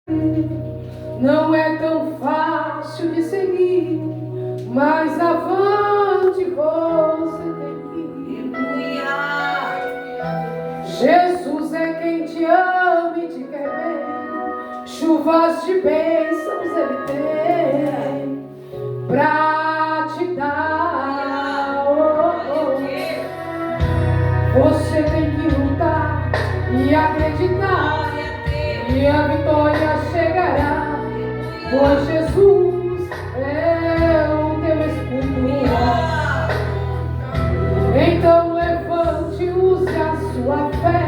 Não é tão fácil de seguir, mas avante você tem que ir. Jesus é quem te ama e te quer bem. Chuvas de bênçãos Ele tem pra te dar. Você tem que lutar e acreditar, e a vitória chegará, pois Jesus é o teu escudo. Então levante e use a sua fé,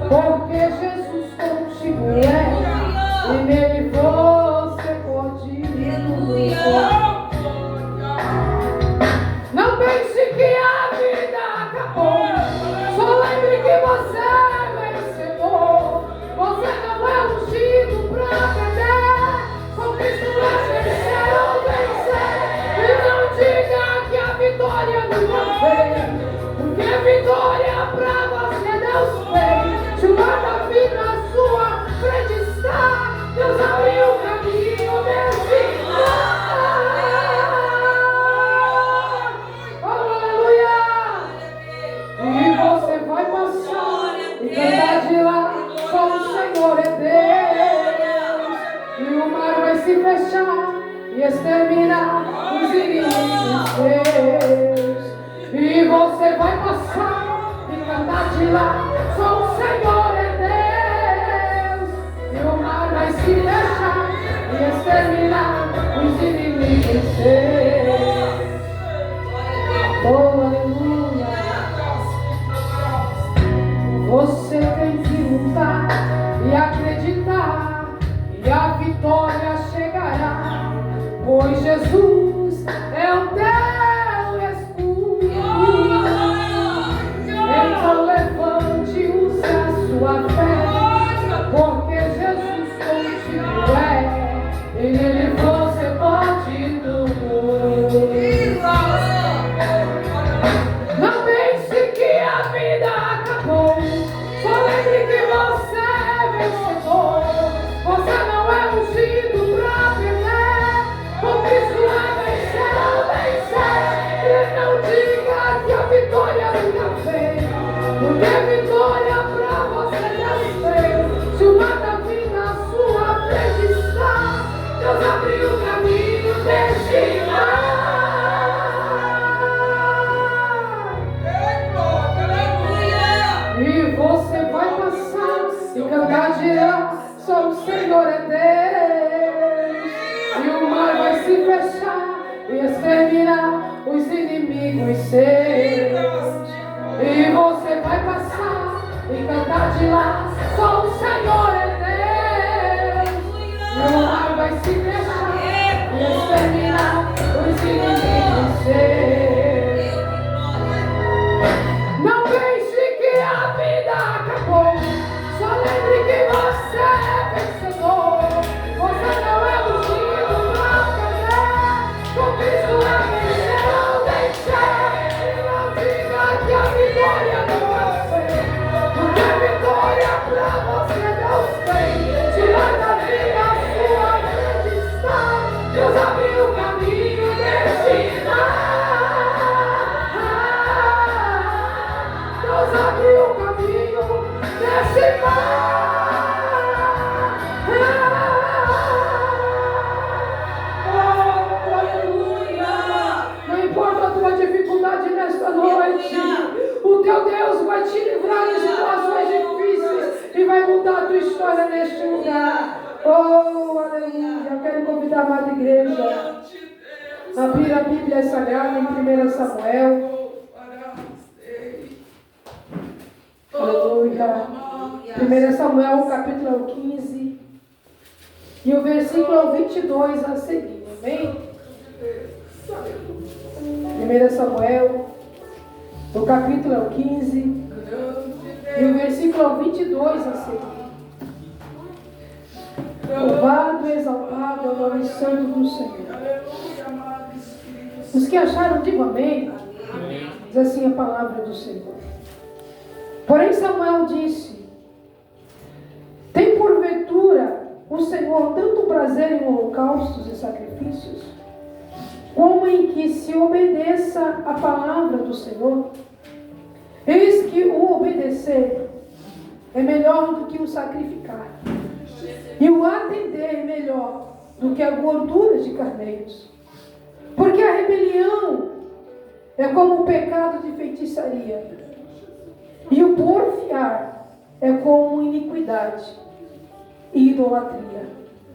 porque Jesus contigo é, e nele você pode ir. Não pense que a vida acabou, só lembre que você é vencedor. Você não é ungido pra perder, com Cristo é vencer ou vencer. E não diga que a vitória nunca veio, porque a vitória pra você Deus fez. Chuva da vida à sua frente está, Deus abriu o caminho desse aleluia! E você vai passar e cantar de lá, só o Senhor é Deus. E o mar vai se fechar e exterminar os inimigos teus. E você vai passar e cantar de lá, só o Senhor é Deus. E o mar vai se fechar e exterminar os inimigos teus. Oh, aleluia. Você tem que lutar e acreditar, e a vitória chegará, pois Jesus é o teu escudo. Então levante e use a sua fé, porque Jesus contigo é, e nele você pode tudo. Não pense que a vida acabou, só lembre que você é vencedor. Você não é ungido pra perder, com Cristo é vencer ou vencer. E não diga que a vitória nunca veio, porque a vitória pra você Deus fez. Se o mar da vida à sua frente está, Deus abriu o caminho deste mar. E você vai passar e cantar de lá, só o Senhor é Deus. E o mar vai se fechar e exterminar os inimigos seus. E você vai passar e cantar de lá, só o Senhor é Deus. E o mar vai se fechar e exterminar os inimigos seus. Não pense que a vida acabou, só lembre que você é vencedor. Você não é ungido pra perder, com Cristo é vencer ou vencer. E não diga que a vitória nunca foi, porque a vitória pra você Deus fez. Tirar da vida a sua frente está, Deus abriu o caminho desse mar. Deus abriu o caminho desse mar. Oh, aleluia. Não importa a tua dificuldade nesta noite, o teu Deus vai te livrar de situações difíceis e vai mudar a tua história neste lugar. Oh, aleluia. Eu quero convidar a amada igreja a abrir a Bíblia Sagrada em 1 Samuel. Aleluia. 1 Samuel, capítulo 15. E o versículo 22 a seguir. Amém? 1 Samuel, o capítulo 15. E o versículo 22 a seguir. Louvado e exaltado é o nome santo do Senhor. Os que acharam, digam amém. Diz assim a palavra do Senhor. Porém Samuel disse: tem porventura o Senhor levou tanto prazer em holocaustos e sacrifícios, como em que se obedeça a palavra do Senhor. Eis que o obedecer é melhor do que o sacrificar, e o atender é melhor do que a gordura de carneiros. Porque a rebelião é como o pecado de feitiçaria, e o porfiar é como iniquidade e idolatria.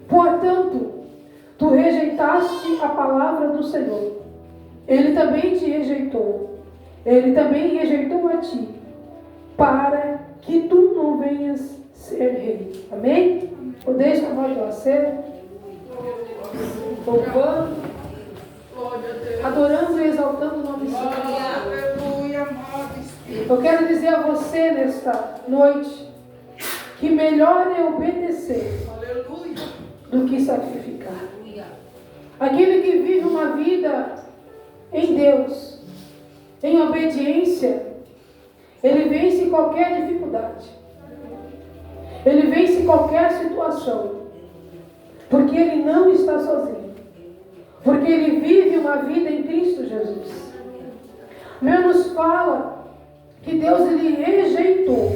Portanto, tu rejeitaste a palavra do Senhor, Ele também te rejeitou. Ele também rejeitou a ti, para que tu não venhas ser rei. Amém? Podeis chamar do assento, louvando, adorando e exaltando o nome do Senhor. Eu quero dizer a você nesta noite que melhor é obedecer do que sacrificar. Aquele que vive uma vida em Deus, em obediência, ele vence qualquer dificuldade, ele vence qualquer situação, porque ele não está sozinho, porque ele vive uma vida em Cristo Jesus. A Bíblia nos fala que Deus ele rejeitou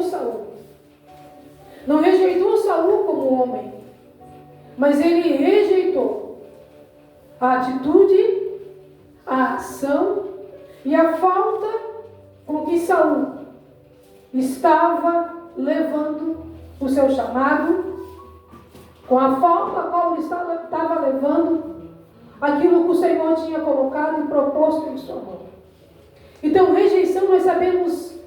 Saul. Não rejeitou Saul como homem, mas ele rejeitou a atitude, a ação e a falta com que Saul estava levando o seu chamado, com a falta a qual ele estava levando aquilo que o Senhor tinha colocado e proposto em sua mão. Então, rejeição nós sabemos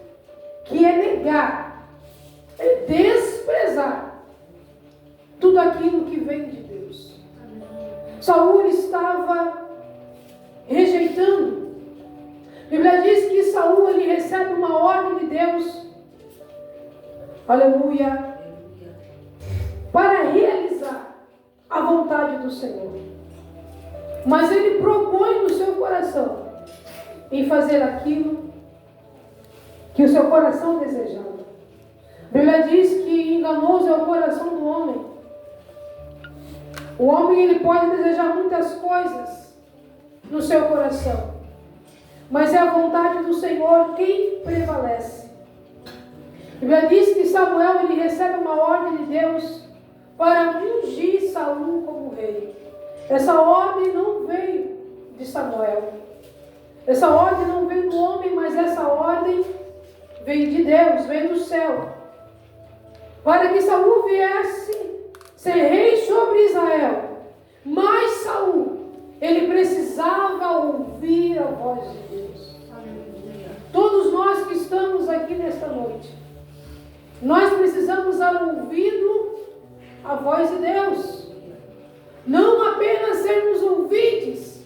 que é negar, é desprezar tudo aquilo que vem de Deus. Saul estava rejeitando. A Bíblia diz que Saul ele recebe uma ordem de Deus, aleluia, para realizar a vontade do Senhor. Mas ele propõe no seu coração em fazer aquilo que o seu coração desejava. A Bíblia diz que enganoso é o coração do homem. O homem ele pode desejar muitas coisas no seu coração, mas é a vontade do Senhor quem prevalece. A Bíblia diz que Samuel ele recebe uma ordem de Deus para ungir Saul como rei. Essa ordem não veio de Samuel. Essa ordem não veio do homem, mas essa ordem veio de Deus, veio do céu. Para que Saul viesse ser rei sobre Israel. Mas Saul, ele precisava ouvir a voz de Deus. Todos nós que estamos aqui nesta noite, nós precisamos dar ouvido à voz de Deus. Não apenas sermos ouvintes,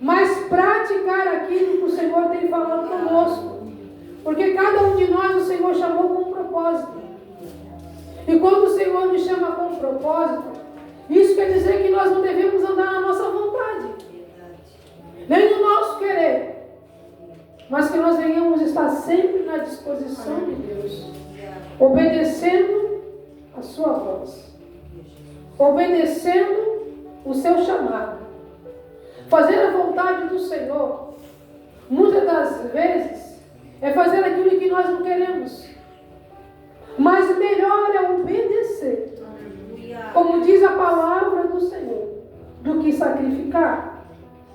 mas praticar aquilo que o Senhor tem falado conosco. Porque cada um de nós o Senhor chamou com um propósito. E quando o Senhor nos chama com um propósito, isso quer dizer que nós não devemos andar na nossa vontade, nem no nosso querer, mas que nós venhamos estar sempre na disposição de Deus, obedecendo a sua voz, obedecendo o seu chamado. Fazer a vontade do Senhor, muitas das vezes, é fazer aquilo que nós não queremos. Mas melhor é obedecer, como diz a palavra do Senhor, do que sacrificar.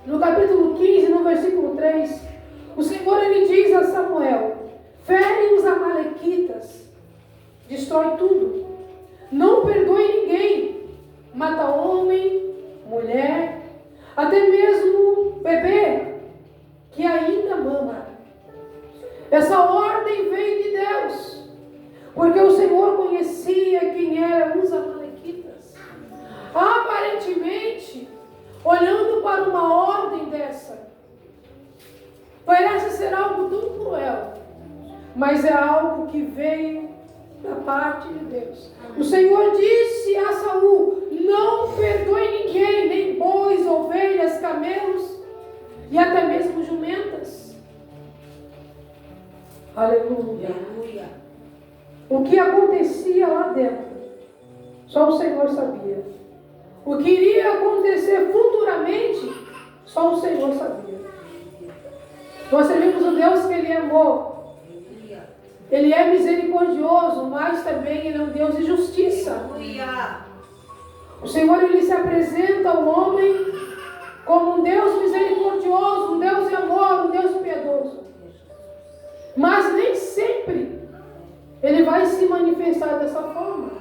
No capítulo 15, no versículo 3, o Senhor ele diz a Samuel: fere os amalequitas, destrói tudo, não perdoe ninguém, mata homem, mulher, até mesmo bebê que ainda mama. Essa ordem veio de Deus, porque o Senhor conhecia quem eram os amalequitas. Aparentemente, olhando para uma ordem dessa, parece ser algo tão cruel, mas é algo que veio da parte de Deus. O Senhor disse a Saul: não perdoe ninguém, nem bois, ovelhas, camelos e até mesmo jumentas. Aleluia. O que acontecia lá dentro, só o Senhor sabia. O que iria acontecer futuramente, só o Senhor sabia. Nós servimos um Deus que Ele é amor. Ele é misericordioso, mas também Ele é um Deus de justiça. O Senhor, Ele se apresenta ao homem como um Deus misericordioso, um Deus de amor, um Deus piedoso. Mas nem sempre Ele vai se manifestar dessa forma.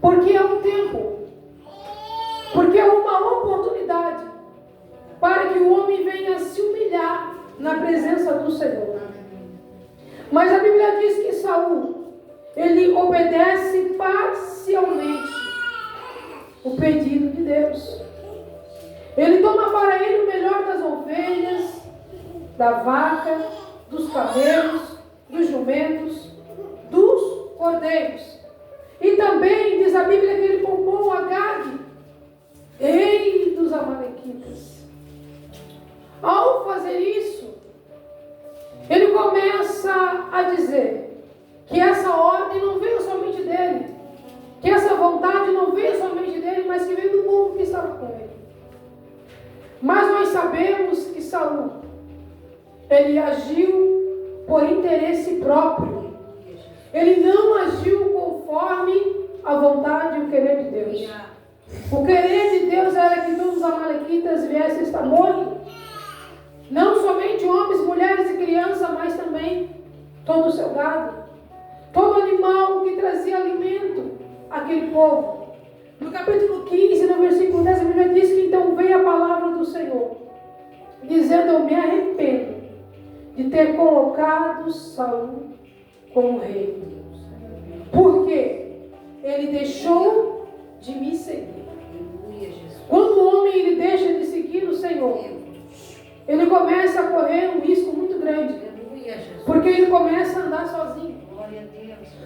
Porque é um tempo, porque é uma oportunidade para que o homem venha se humilhar na presença do Senhor. Mas a Bíblia diz que Saul, ele obedece parcialmente o pedido de Deus. Ele toma para ele o melhor das ovelhas, da vaca, dos camelos, dos jumentos, dos cordeiros. E também diz a Bíblia que ele poupou Agag, rei dos amalequitas. Ao fazer isso, ele começa a dizer que essa ordem não veio somente dele, que essa vontade não veio somente dele, mas que veio do povo que estava com ele. Mas nós sabemos que Saul, ele agiu por interesse próprio. Ele não agiu conforme a vontade e o querer de Deus. O querer de Deus era que todos os amalequitas viessem a estar mortos. Não somente homens, mulheres e crianças, mas também todo o seu gado. Todo animal que trazia alimento àquele povo. No capítulo 15, no versículo 10, a Bíblia diz que então veio a palavra do Senhor, dizendo: eu me arrependo de ter colocado Saul como rei. Porque ele deixou de me seguir. Quando o homem ele deixa de seguir o Senhor, ele começa a correr um risco muito grande. Porque ele começa a andar sozinho.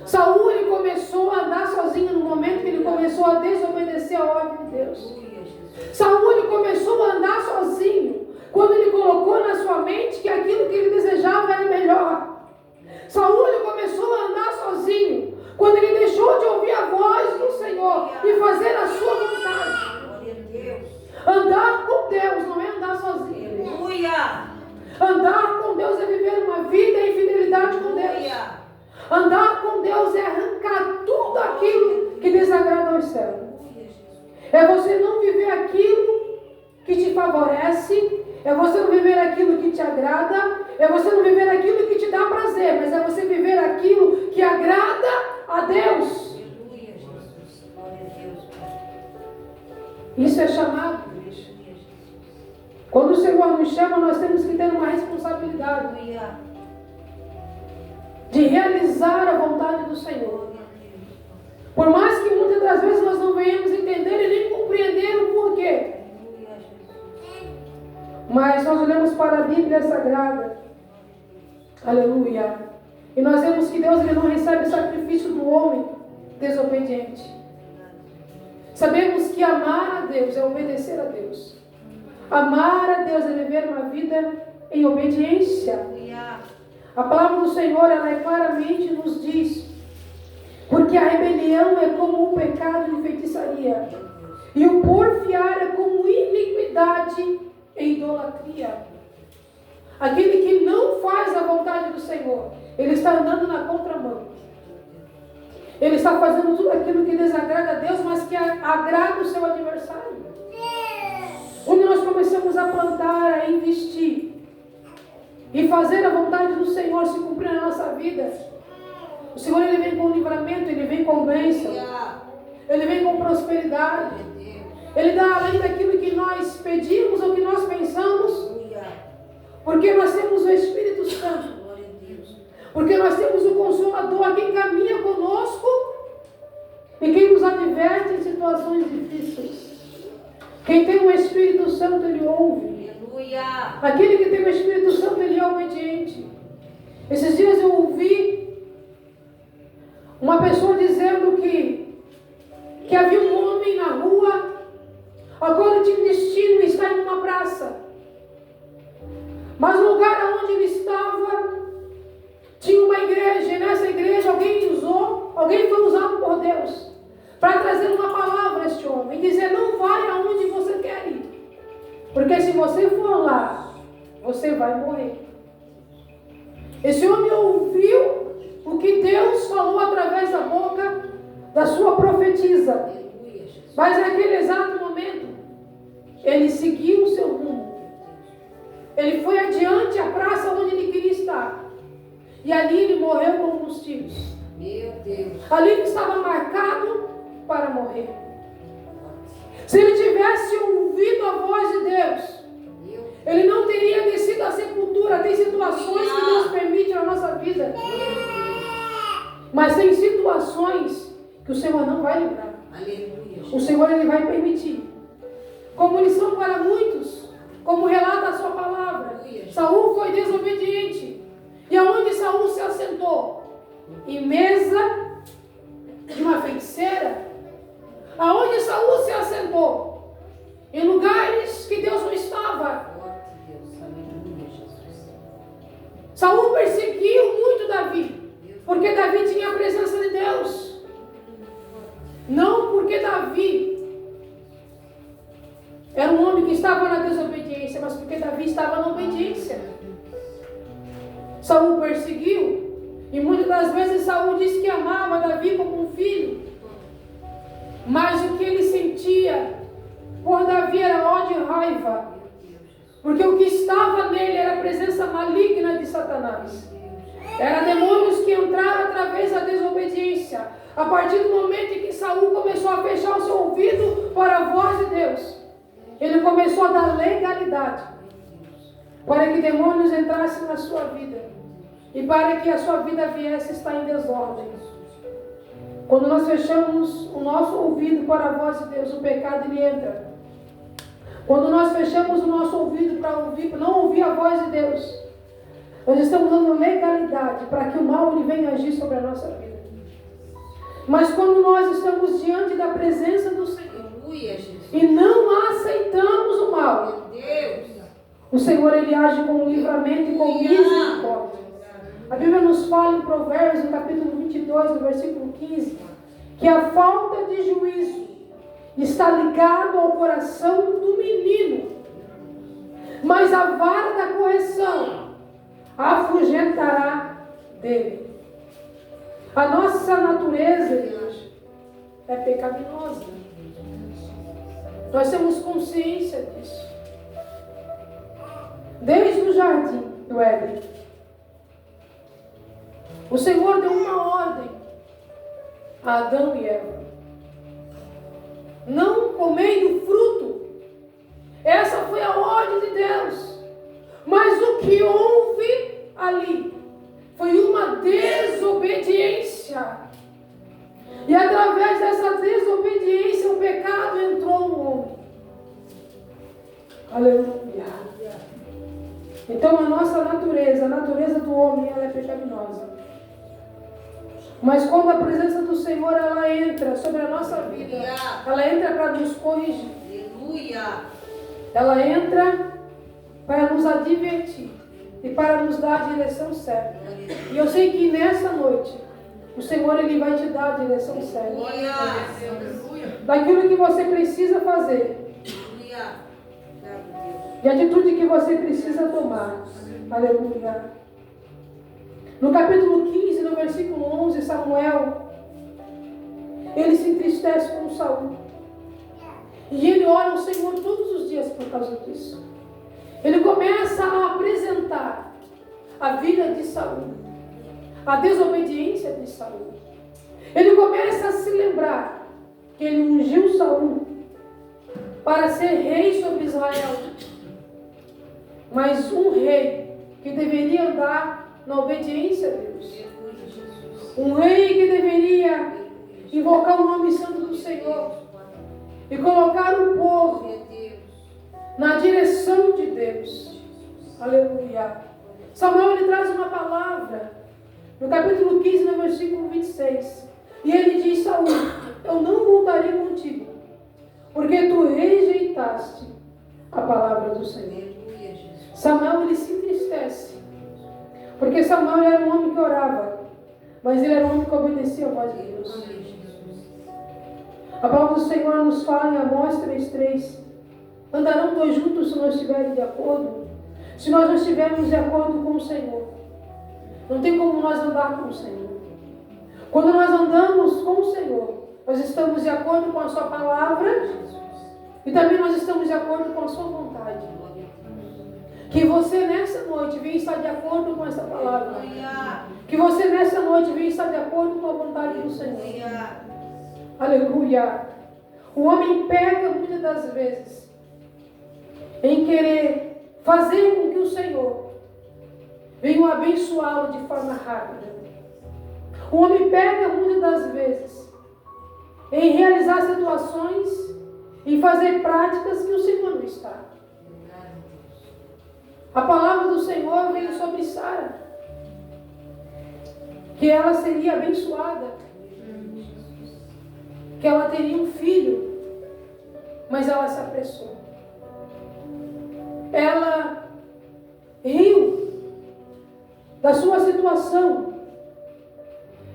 Saul ele começou a andar sozinho no momento que ele começou a desobedecer a ordem de Deus. Saul ele começou a andar sozinho quando ele colocou na sua mente que aquilo que ele desejava era melhor. Saul ele começou a andar sozinho quando ele deixou de ouvir a voz do Senhor e fazer a sua vontade. Andar com Deus não é andar sozinho. Andar com Deus é viver uma vida em fidelidade com Deus. Andar com Deus é arrancar tudo aquilo que desagrada aos céus. É você não viver aquilo que te favorece, é você não viver aquilo que te agrada, é você não viver aquilo que te dá prazer, mas é você viver aquilo que agrada a Deus. Isso é chamado. Quando o Senhor nos chama, nós temos que ter uma responsabilidade de realizar a vontade do Senhor. Por mais que muitas das vezes nós não venhamos entender e nem compreender o porquê. Mas nós olhamos para a Bíblia Sagrada. Aleluia. E nós vemos que Deus ele não recebe o sacrifício do homem desobediente. Sabemos que amar a Deus é obedecer a Deus. Amar a Deus é viver uma vida em obediência. A palavra do Senhor, ela claramente nos diz: porque a rebelião é como um pecado de feitiçaria, e o porfiar é como iniquidade e idolatria. Aquele que não faz a vontade do Senhor, ele está andando na contramão. Ele está fazendo tudo aquilo que desagrada a Deus, mas que agrada o seu adversário. Quando nós começamos a plantar, a investir e fazer a vontade do Senhor se cumprir na nossa vida, o Senhor ele vem com livramento, ele vem com bênção, ele vem com prosperidade, ele dá além daquilo que nós pedimos ou que nós pensamos, porque nós temos o Espírito Santo, porque nós temos o Consolador, quem caminha conosco e quem nos adverte em situações difíceis. Quem tem o Espírito Santo, ele ouve. Aquele que tem o Espírito Santo, ele é obediente. Esses dias eu ouvi uma pessoa dizendo que havia um homem na rua, agora tinha um destino de estar em uma praça. Mas no lugar onde ele estava, Tinha uma igreja, e nessa igreja alguém foi usado por Deus para trazer uma palavra a este homem e dizer: não vai aonde você quer ir, porque se você for lá, você vai morrer. Esse homem ouviu o que Deus falou através da boca da sua profetisa, mas naquele exato momento ele seguiu o seu rumo. Ele foi adiante à praça onde ele queria estar, e ali ele morreu com um dos tiros. Meu Deus. Ali ele estava marcado para morrer. Se ele tivesse ouvido a voz de Deus, ele não teria descido à sepultura. Tem situações que Deus permite na nossa vida, mas tem situações que o Senhor não vai livrar. O Senhor, ele vai permitir, como lição para muitos, como relata a sua palavra. Saul foi desobediente, e aonde Saul se assentou? Em mesa de uma feiticeira. Aonde Saul se assentou? Em lugares que Deus não estava. Saul perseguiu muito Davi, porque Davi tinha a presença de Deus. Não porque Davi era um homem que estava na desobediência, mas porque Davi estava na obediência. Saul perseguiu, e muitas das vezes Saul disse que amava Davi como um filho, mas o que ele sentia por Davi era ódio e raiva, porque o que estava nele era a presença maligna de Satanás. Era demônios que entraram através da desobediência. A partir do momento em que Saul começou a fechar o seu ouvido para a voz de Deus, ele começou a dar legalidade para que demônios entrassem na sua vida e para que a sua vida viesse a estar em desordem. Quando nós fechamos o nosso ouvido para a voz de Deus, o pecado ele entra. Quando nós fechamos o nosso ouvido para não ouvir a voz de Deus, nós estamos dando legalidade para que o mal ele venha agir sobre a nossa vida. Mas quando nós estamos diante da presença do Senhor e não aceitamos o mal, o Senhor ele age com livramento e com misericórdia. A Bíblia nos fala em Provérbios, no capítulo 22, no versículo 15, que a falta de juízo está ligado ao coração do menino, mas a vara da correção afugentará dele. A nossa natureza, igreja, é pecaminosa. Nós temos consciência disso. Desde o jardim do Éden, o Senhor deu uma ordem a Adão e Eva: não comei do fruto. Essa foi a ordem de Deus. Mas o que houve ali foi uma desobediência. E através dessa desobediência o pecado entrou no homem. Aleluia. Então a nossa natureza, a natureza do homem, ela é pecaminosa. Mas quando a presença do Senhor ela entra sobre a nossa vida, ela entra para nos corrigir. Ela entra para nos advertir e para nos dar a direção certa. E eu sei que nessa noite o Senhor ele vai te dar a direção certa. Daquilo que você precisa fazer. E a atitude que você precisa tomar. Aleluia. No capítulo 15, no versículo 11, Samuel, ele se entristece com Saul. E ele ora ao Senhor todos os dias por causa disso. Ele começa a apresentar a vida de Saul, a desobediência de Saul. Ele começa a se lembrar que ele ungiu Saul para ser rei sobre Israel. Mas um rei que deveria andar na obediência a Deus. Um rei que deveria invocar o nome santo do Senhor e colocar o povo na direção de Deus. Aleluia. Samuel ele traz uma palavra no capítulo 15, no versículo 26. E ele diz: Saul, eu não voltarei contigo, porque tu rejeitaste a palavra do Senhor. Samuel ele se entristece, porque Samuel era um homem que orava. Mas ele era um homem que obedecia a voz de Deus. A palavra do Senhor nos fala em Amós 3:3. Andarão dois juntos se não estiverem de acordo? Se nós não estivermos de acordo com o Senhor, não tem como nós andar com o Senhor. Quando nós andamos com o Senhor, nós estamos de acordo com a sua palavra e também nós estamos de acordo com a sua vontade. Que você nessa noite venha estar de acordo com essa palavra. Que você nessa noite venha estar de acordo com a vontade do Senhor. Aleluia. O homem pega muitas das vezes em querer fazer com que o Senhor venha abençoá-lo de forma rápida. O homem pega muitas das vezes em realizar situações e fazer práticas que o Senhor não está. A palavra do Senhor veio sobre Sara, que ela seria abençoada, que ela teria um filho, mas ela se apressou. Ela riu da sua situação.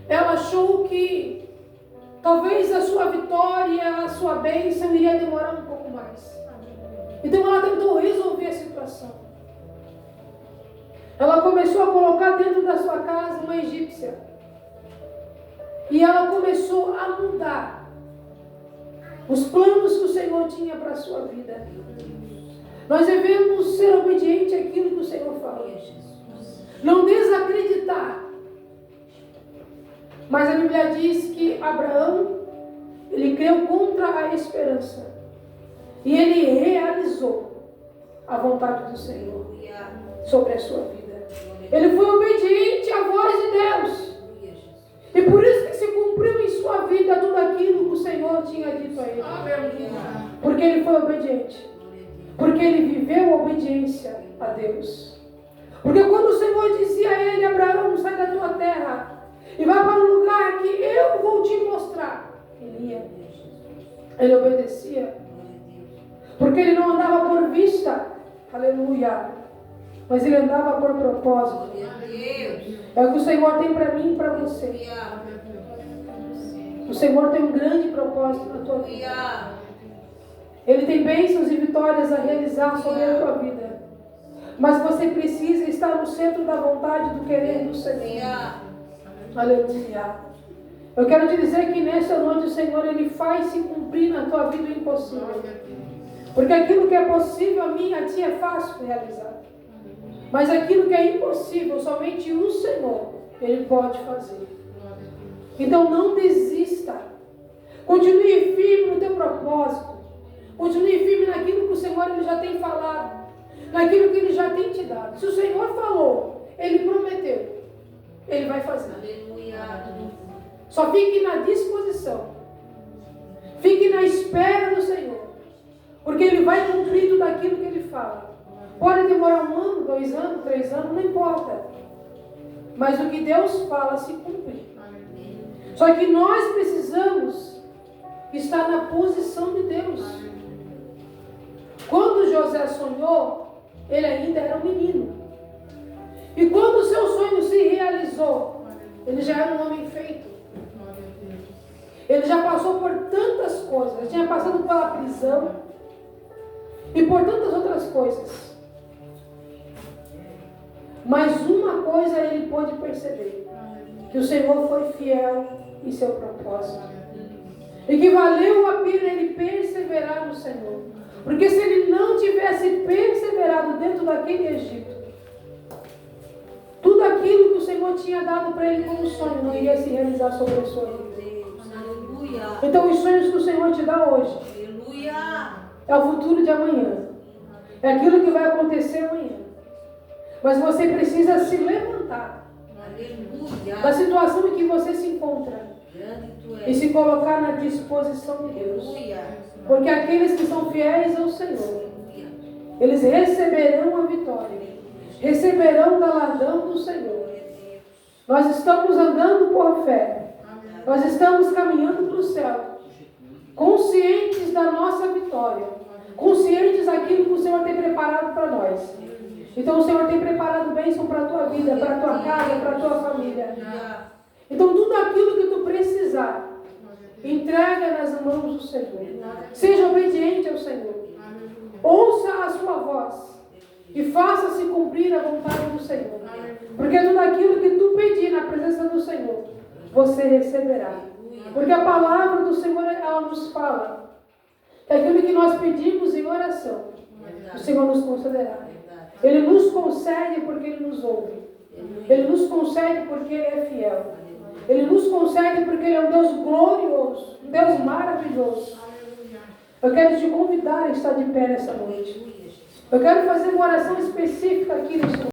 Ela achou que talvez a sua vitória, a sua bênção iria demorar um pouco mais. Então ela tentou resolver a situação. Ela começou a colocar dentro da sua casa uma egípcia. E ela começou a mudar os planos que o Senhor tinha para a sua vida. Nós devemos ser obedientes àquilo que o Senhor fala. Não desacreditar. Mas a Bíblia diz que Abraão, ele creu contra a esperança. E ele realizou a vontade do Senhor sobre a sua vida. Ele foi obediente à voz de Deus. E por isso que se cumpriu em sua vida tudo aquilo que o Senhor tinha dito a ele. Porque ele foi obediente. Porque ele viveu a obediência a Deus. Porque quando o Senhor dizia a ele: Abraão, sai da tua terra e vai para um lugar que eu vou te mostrar, ele ia. Ele obedecia. Porque ele não andava por vista. Aleluia. Mas ele andava por propósito. É o que o Senhor tem para mim e para você. O Senhor tem um grande propósito na tua vida. Ele tem bênçãos e vitórias a realizar sobre a tua vida. Mas você precisa estar no centro da vontade do querer do Senhor. Aleluia. Eu quero te dizer que nessa noite o Senhor, Ele faz se cumprir na tua vida o impossível. Porque aquilo que é possível a mim, a ti é fácil realizar. Mas aquilo que é impossível, somente o Senhor, Ele pode fazer. Então não desista. Continue firme no teu propósito. Continue firme naquilo que o Senhor Ele já tem falado. Naquilo que Ele já tem te dado. Se o Senhor falou, Ele prometeu, Ele vai fazer. Só fique na disposição. Fique na espera do Senhor. Porque Ele vai cumprir tudo aquilo que Ele fala. Pode demorar 1 ano, 2 anos, 3 anos, não importa. Mas o que Deus fala se cumpre. Só que nós precisamos estar na posição de Deus. Quando José sonhou, ele ainda era um menino. E quando o seu sonho se realizou, ele já era um homem feito. Ele já passou por tantas coisas. Ele tinha passado pela prisão e por tantas outras coisas. Mas uma coisa ele pôde perceber: que o Senhor foi fiel em seu propósito. E que valeu a pena ele perseverar no Senhor. Porque se ele não tivesse perseverado dentro daquele Egito, tudo aquilo que o Senhor tinha dado para ele como sonho não ia se realizar sobre a sua vida. Então os sonhos que o Senhor te dá hoje é o futuro de amanhã. É aquilo que vai acontecer amanhã. Mas você precisa se levantar da situação em que você se encontra e se colocar na disposição de Deus. Porque aqueles que são fiéis ao Senhor, eles receberão a vitória, receberão o galardão do Senhor. Nós estamos andando por fé, nós estamos caminhando para o céu, conscientes da nossa vitória, conscientes daquilo que o Senhor tem preparado para nós. Então o Senhor tem preparado bênção para a tua vida, para a tua casa, para a tua família. Então tudo aquilo que tu precisar, entrega nas mãos do Senhor. Seja obediente ao Senhor. Ouça a sua voz e faça-se cumprir a vontade do Senhor. Porque tudo aquilo que tu pedir na presença do Senhor, você receberá. Porque a palavra do Senhor, ela nos fala que aquilo que nós pedimos em oração, o Senhor nos concederá. Ele nos concede porque Ele nos ouve. Ele nos concede porque Ele é fiel. Ele nos concede porque Ele é um Deus glorioso, um Deus maravilhoso. Eu quero te convidar a estar de pé nessa noite. Eu quero fazer uma oração específica aqui neste momento.